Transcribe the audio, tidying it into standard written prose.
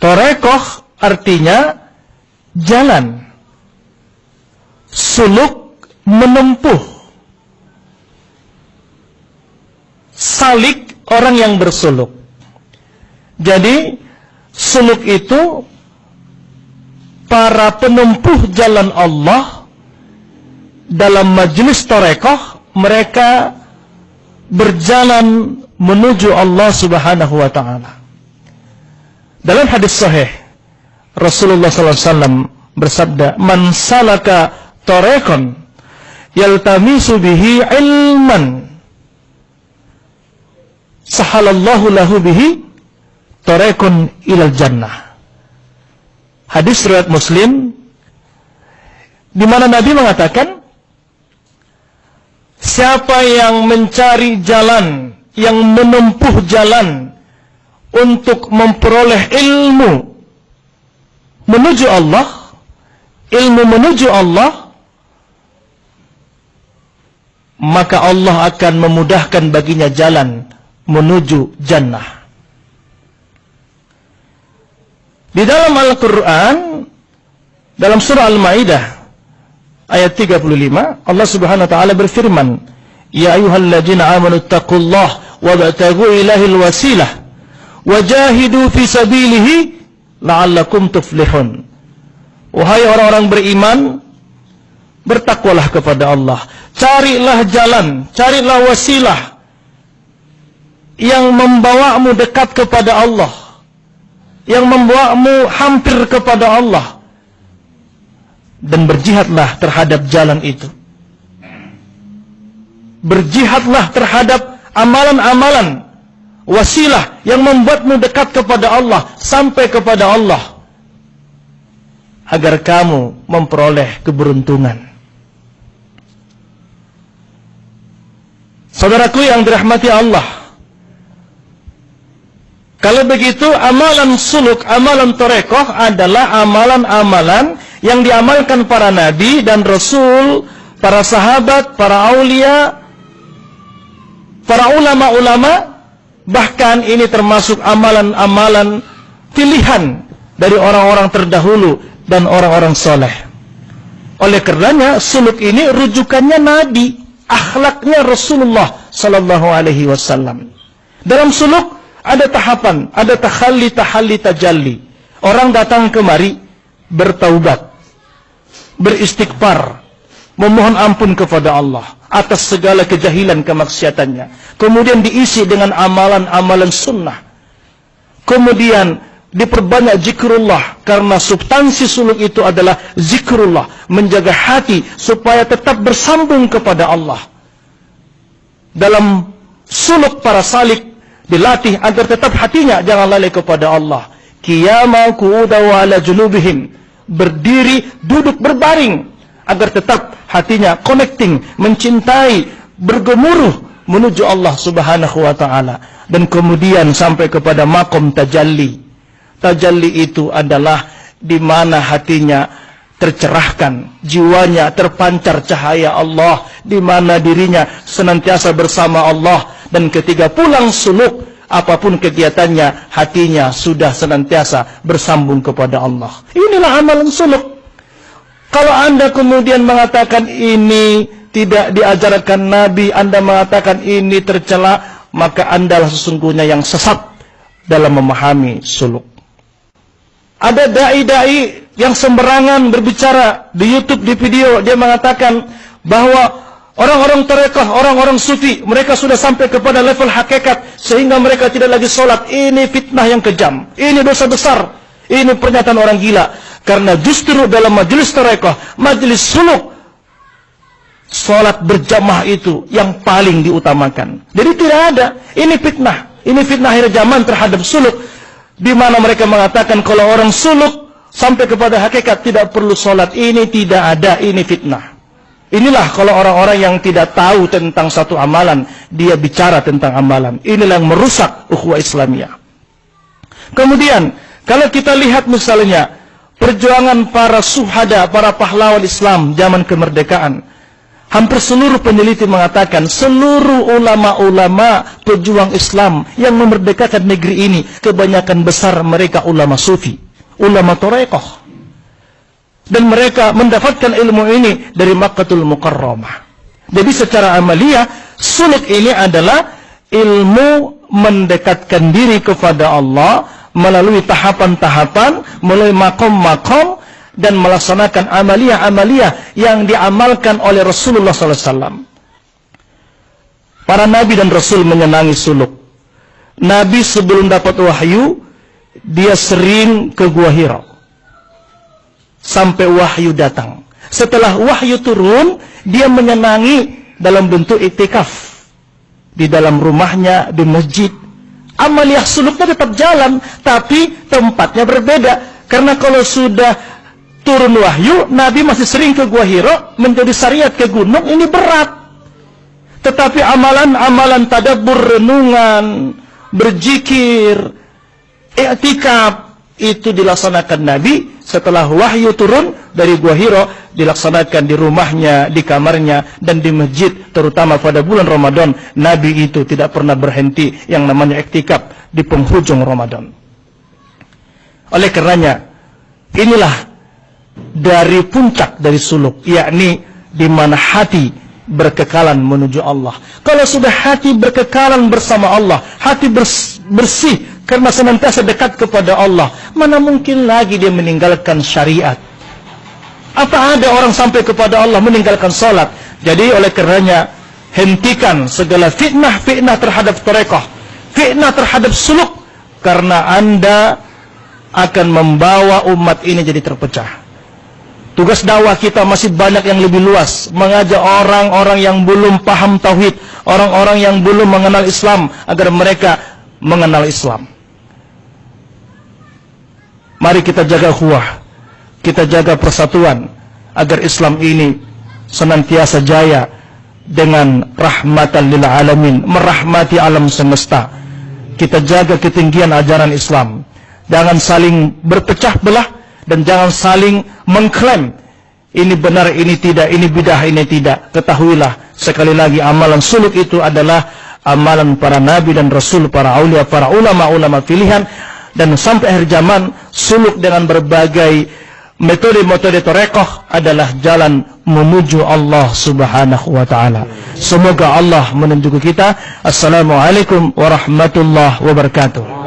Torekoh artinya jalan, suluk menempuh, salik orang yang bersuluk. Jadi suluk itu para penempuh jalan Allah dalam majelis torekoh, mereka berjalan menuju Allah Subhanahu wa ta'ala. Dalam hadis sahih, Rasulullah SAW bersabda, "Man salaka tariqan yaltamisu bihi ilman, sahalallahu lahu bihi tariqan ilal jannah." Hadis riwayat Muslim, di mana Nabi mengatakan, siapa yang mencari jalan, yang menempuh jalan untuk memperoleh ilmu menuju Allah, ilmu menuju Allah, maka Allah akan memudahkan baginya jalan menuju jannah. Di dalam Al-Quran, dalam surah Al-Ma'idah ayat 35, Allah Subhanahu wa ta'ala berfirman, "Ya ayyuhalladzina amanu taqullaha wabtaghu ilahil wasilah wajahidu fi sabilihi la'allakum tuflihun." Wahai orang-orang beriman, bertakwalah kepada Allah, carilah jalan, carilah wasilah yang membawamu dekat kepada Allah, yang membawamu hampir kepada Allah, dan berjihadlah terhadap jalan itu. Berjihadlah terhadap amalan-amalan wasilah yang membuatmu dekat kepada Allah, sampai kepada Allah, agar kamu memperoleh keberuntungan. Saudaraku yang dirahmati Allah, kalau begitu amalan suluk, amalan torekoh adalah amalan-amalan yang diamalkan para nabi dan rasul, para sahabat, para aulia, para ulama-ulama. Bahkan ini termasuk amalan-amalan pilihan dari orang-orang terdahulu dan orang-orang soleh. Oleh karenanya suluk ini rujukannya Nabi, akhlaknya Rasulullah Sallallahu Alaihi Wasallam. Dalam suluk ada tahapan, ada tahalli, tajalli. Orang datang kemari bertaubat, beristighfar, memohon ampun kepada Allah atas segala kejahilan kemaksiatannya. Kemudian diisi dengan amalan-amalan sunnah. Kemudian diperbanyak zikrullah, karena substansi suluk itu adalah zikrullah, menjaga hati supaya tetap bersambung kepada Allah. Dalam suluk para salik dilatih agar tetap hatinya jangan lalai kepada Allah. Qiyama qu'uda wa ala junubihim, berdiri, duduk, berbaring, agar tetap hatinya connecting, mencintai, bergemuruh menuju Allah Subhanahu wa ta'ala. Dan kemudian sampai kepada makom tajalli. Tajalli itu adalah di mana hatinya tercerahkan, jiwanya terpancar cahaya Allah, di mana dirinya senantiasa bersama Allah, dan ketika pulang suluk, apapun kegiatannya, hatinya sudah senantiasa bersambung kepada Allah. Inilah amalan suluk. Kalau Anda kemudian mengatakan ini tidak diajarkan Nabi, Anda mengatakan ini tercela, maka Anda sesungguhnya yang sesat dalam memahami suluk. Ada dai-dai yang sembarangan berbicara di YouTube, di video, dia mengatakan bahwa orang-orang tarekat, orang-orang sufi, mereka sudah sampai kepada level hakikat sehingga mereka tidak lagi sholat. Ini fitnah yang kejam, ini dosa besar, ini pernyataan orang gila. Karena justru dalam majelis tarekat, majelis suluk, sholat berjamaah itu yang paling diutamakan. Jadi tidak ada, ini fitnah akhir zaman terhadap suluk, di mana mereka mengatakan kalau orang suluk sampai kepada hakikat tidak perlu sholat. Ini tidak ada, ini fitnah. Inilah kalau orang-orang yang tidak tahu tentang satu amalan, dia bicara tentang amalan. Inilah yang merusak ukhuwah Islamiyah. Kemudian, kalau kita lihat misalnya perjuangan para suhada, para pahlawan Islam zaman kemerdekaan, Hampir seluruh peneliti mengatakan seluruh ulama-ulama pejuang Islam yang memerdekakan negeri ini, kebanyakan besar mereka ulama sufi, ulama tarekat. Dan mereka mendapatkan ilmu ini dari Makkahul Mukarramah. Jadi secara amaliyah, suluk ini adalah ilmu mendekatkan diri kepada Allah melalui tahapan-tahapan, melalui makom-makom, dan melaksanakan amaliyah-amaliyah yang diamalkan oleh Rasulullah SAW. Para nabi dan rasul menyenangi suluk. Nabi sebelum dapat wahyu, dia sering ke Gua Hira sampai wahyu datang. Setelah wahyu turun, dia menyenangi dalam bentuk iktikaf di dalam rumahnya, di masjid. Amaliyah suluknya tetap jalan, tapi tempatnya berbeda. Karena kalau sudah turun wahyu, Nabi masih sering ke Gua Hira, menjadi syariat ke gunung, ini berat. Tetapi amalan-amalan tadabbur, renungan, berzikir, i'tikaf, itu dilaksanakan Nabi setelah wahyu turun dari Gua Hira, dilaksanakan di rumahnya, di kamarnya, dan di masjid. Terutama pada bulan Ramadan, Nabi itu tidak pernah berhenti yang namanya i'tikaf di penghujung Ramadan. Oleh karenanya, inilah dari puncak dari suluk, yakni di mana hati berkekalan menuju Allah. Kalau sudah hati berkekalan bersama Allah, hati bersih karena senantiasa dekat kepada Allah, mana mungkin lagi dia meninggalkan syariat? Apa ada orang sampai kepada Allah meninggalkan salat? Jadi oleh karenanya, hentikan segala fitnah-fitnah terhadap tarekat, fitnah terhadap suluk, karena Anda akan membawa umat ini jadi terpecah. Tugas dakwah kita masih banyak yang lebih luas, mengajak orang-orang yang belum paham tauhid, orang-orang yang belum mengenal Islam, agar mereka mengenal Islam. Mari kita jaga ukhuwah, kita jaga persatuan, agar Islam ini senantiasa jaya dengan rahmatan lil alamin, merahmati alam semesta. Kita jaga ketinggian ajaran Islam. Jangan saling berpecah belah, dan jangan saling mengklaim ini benar, ini tidak, ini bidah, ini tidak. Ketahuilah sekali lagi, amalan suluk itu adalah amalan para nabi dan rasul, para aulia, para ulama-ulama pilihan. Dan sampai akhir zaman, suluk dengan berbagai metode-metode tarekat adalah jalan menuju Allah Subhanahu wa ta'ala. Semoga Allah menunjuk kita. Assalamualaikum warahmatullahi wabarakatuh.